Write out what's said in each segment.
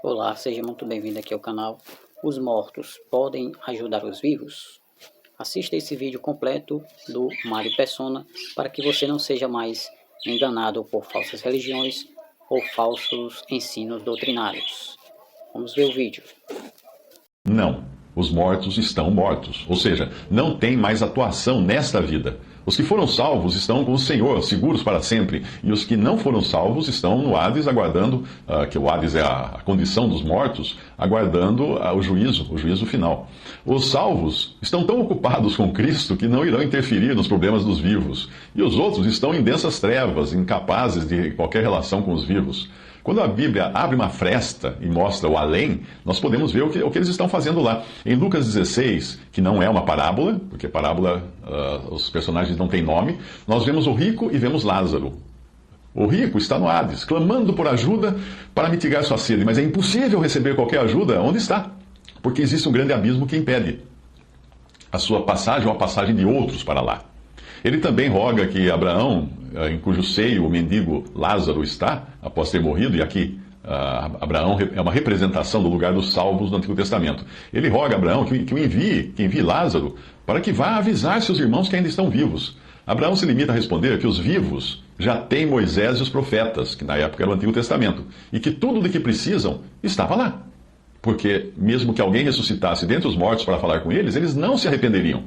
Olá, seja muito bem-vindo aqui ao canal. Os mortos podem ajudar os vivos? Assista esse vídeo completo do Mário Persona para que você não seja mais enganado por falsas religiões ou falsos ensinos doutrinários. Vamos ver o vídeo. Não, os mortos estão mortos, ou seja, não tem mais atuação nesta vida. Os que foram salvos estão com o Senhor, seguros para sempre, e os que não foram salvos estão no Hades, aguardando, que o Hades é a condição dos mortos, aguardando o juízo final. Os salvos estão tão ocupados com Cristo que não irão interferir nos problemas dos vivos, e os outros estão em densas trevas, incapazes de qualquer relação com os vivos. Quando a Bíblia abre uma fresta e mostra o além, nós podemos ver o que eles estão fazendo lá. Em Lucas 16, que não é uma parábola, porque parábola, os personagens não têm nome, nós vemos o rico e vemos Lázaro. O rico está no Hades, clamando por ajuda para mitigar sua sede, mas é impossível receber qualquer ajuda onde está, porque existe um grande abismo que impede a sua passagem ou a passagem de outros para lá. Ele também roga que Abraão, em cujo seio o mendigo Lázaro está, após ter morrido, e aqui Abraão é uma representação do lugar dos salvos do Antigo Testamento. Ele roga a Abraão que envie Lázaro para que vá avisar seus irmãos que ainda estão vivos. Abraão se limita a responder que os vivos já têm Moisés e os profetas, que na época era o Antigo Testamento, e que tudo de que precisam estava lá. Porque mesmo que alguém ressuscitasse dentre os mortos para falar com eles, eles não se arrependeriam.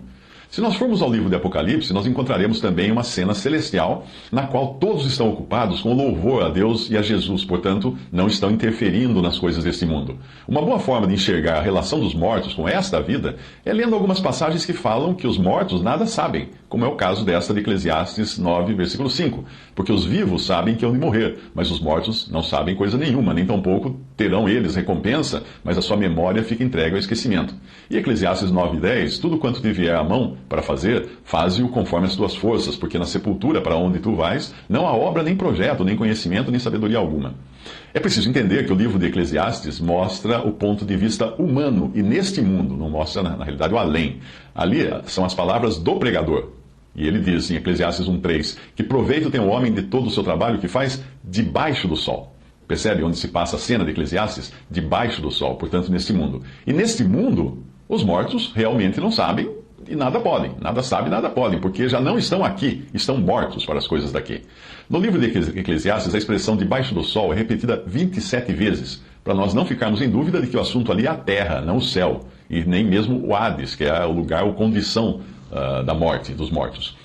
Se nós formos ao livro de Apocalipse, nós encontraremos também uma cena celestial na qual todos estão ocupados com louvor a Deus e a Jesus, portanto, não estão interferindo nas coisas deste mundo. Uma boa forma de enxergar a relação dos mortos com esta vida é lendo algumas passagens que falam que os mortos nada sabem, como é o caso desta de Eclesiastes 9, versículo 5. Porque os vivos sabem que hão de morrer, mas os mortos não sabem coisa nenhuma, nem tampouco terão eles recompensa, mas a sua memória fica entregue ao esquecimento. E Eclesiastes 9:10, tudo quanto te vier à mão para fazer, faze-o conforme as tuas forças, porque na sepultura para onde tu vais, não há obra, nem projeto, nem conhecimento, nem sabedoria alguma. É preciso entender que o livro de Eclesiastes mostra o ponto de vista humano, e neste mundo, não mostra na realidade o além. Ali são as palavras do pregador. E ele diz em Eclesiastes 1:3, que proveito tem o homem de todo o seu trabalho que faz debaixo do sol. Percebe onde se passa a cena de Eclesiastes? Debaixo do sol, portanto, neste mundo. E neste mundo, os mortos realmente não sabem e nada podem. Nada sabem, nada podem, porque já não estão aqui, estão mortos para as coisas daqui. No livro de Eclesiastes, a expressão debaixo do sol é repetida 27 vezes, para nós não ficarmos em dúvida de que o assunto ali é a terra, não o céu, e nem mesmo o Hades, que é o lugar ou condição da morte, dos mortos.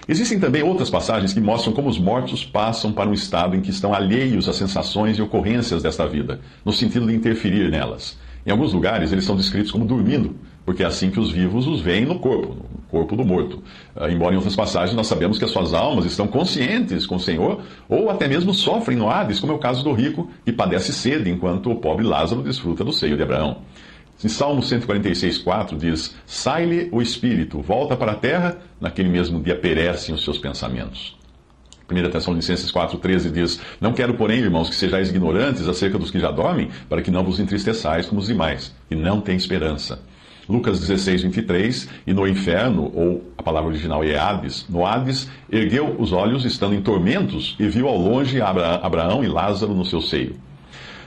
Existem também outras passagens que mostram como os mortos passam para um estado em que estão alheios às sensações e ocorrências desta vida, no sentido de interferir nelas. Em alguns lugares, eles são descritos como dormindo, porque é assim que os vivos os veem no corpo do morto. Embora em outras passagens nós sabemos que as suas almas estão conscientes com o Senhor, ou até mesmo sofrem no Hades, como é o caso do rico, que padece sede, enquanto o pobre Lázaro desfruta do seio de Abraão. Em Salmo 146:4 diz: sai-lhe o espírito, volta para a terra, naquele mesmo dia perecem os seus pensamentos. 1 Tessalonicenses 4:13 diz: não quero, porém, irmãos, que sejais ignorantes acerca dos que já dormem, para que não vos entristeçais como os demais, que não têm esperança. Lucas 16:23, e no inferno, ou a palavra original é Hades, no Hades, ergueu os olhos, estando em tormentos, e viu ao longe Abraão e Lázaro no seu seio.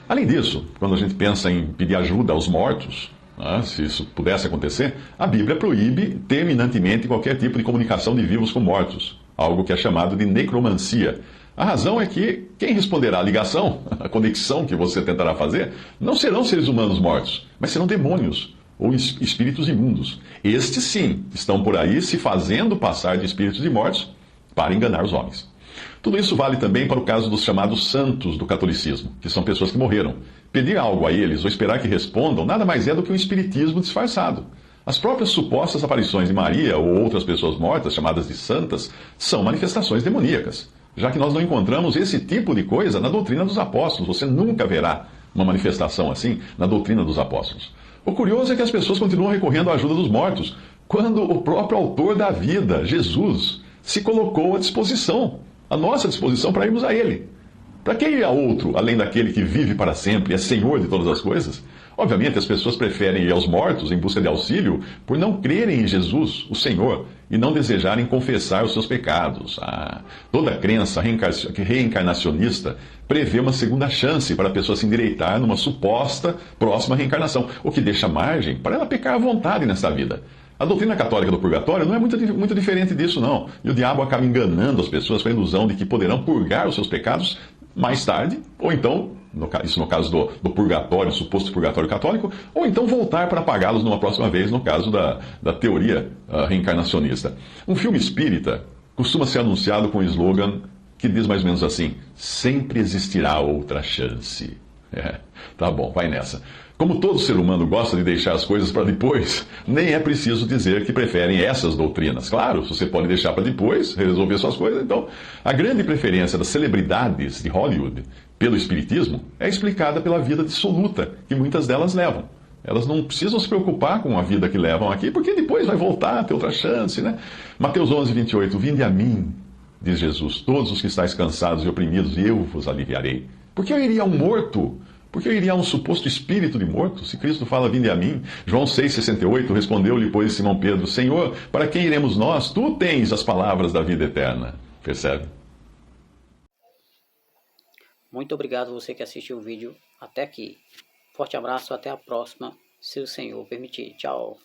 Além disso, quando a gente pensa em pedir ajuda aos mortos, se isso pudesse acontecer, a Bíblia proíbe terminantemente qualquer tipo de comunicação de vivos com mortos, algo que é chamado de necromancia. A razão é que quem responderá à ligação, a conexão que você tentará fazer, não serão seres humanos mortos, mas serão demônios ou espíritos imundos. Estes, sim, estão por aí se fazendo passar de espíritos de mortos para enganar os homens. Tudo isso vale também para o caso dos chamados santos do catolicismo, que são pessoas que morreram. Pedir algo a eles ou esperar que respondam nada mais é do que um espiritismo disfarçado. As próprias supostas aparições de Maria ou outras pessoas mortas, chamadas de santas, são manifestações demoníacas, já que nós não encontramos esse tipo de coisa na doutrina dos apóstolos. Você nunca verá uma manifestação assim na doutrina dos apóstolos. O curioso é que as pessoas continuam recorrendo à ajuda dos mortos, quando o próprio autor da vida, Jesus, se colocou à disposição, à nossa disposição, para irmos a Ele. Para que ir a outro, além daquele que vive para sempre e é Senhor de todas as coisas? Obviamente, as pessoas preferem ir aos mortos em busca de auxílio por não crerem em Jesus, o Senhor, e não desejarem confessar os seus pecados. Toda crença reencarnacionista prevê uma segunda chance para a pessoa se endireitar numa suposta próxima reencarnação, o que deixa margem para ela pecar à vontade nesta vida. A doutrina católica do purgatório não é muito diferente disso, não. E o diabo acaba enganando as pessoas com a ilusão de que poderão purgar os seus pecados mais tarde, ou então, isso no caso do purgatório, suposto purgatório católico, ou então voltar para pagá-los numa próxima vez, no caso da teoria reencarnacionista. Um filme espírita costuma ser anunciado com um slogan que diz mais ou menos assim: sempre existirá outra chance. Tá bom, vai nessa. Como todo ser humano gosta de deixar as coisas para depois, nem é preciso dizer que preferem essas doutrinas. Claro, você pode deixar para depois, resolver suas coisas. Então, a grande preferência das celebridades de Hollywood pelo espiritismo é explicada pela vida dissoluta que muitas delas levam. Elas não precisam se preocupar com a vida que levam aqui, porque depois vai voltar a ter outra chance, né? Mateus 11:28, vinde a mim, diz Jesus, todos os que estáis cansados e oprimidos, e eu vos aliviarei. Por que eu iria a um morto? Por que eu iria a um suposto espírito de morto? Se Cristo fala, vinde a mim. João 6,68, respondeu-lhe, pois, Simão Pedro, Senhor, para quem iremos nós? Tu tens as palavras da vida eterna. Percebe? Muito obrigado você que assistiu o vídeo até aqui. Forte abraço, até a próxima, se o Senhor permitir. Tchau.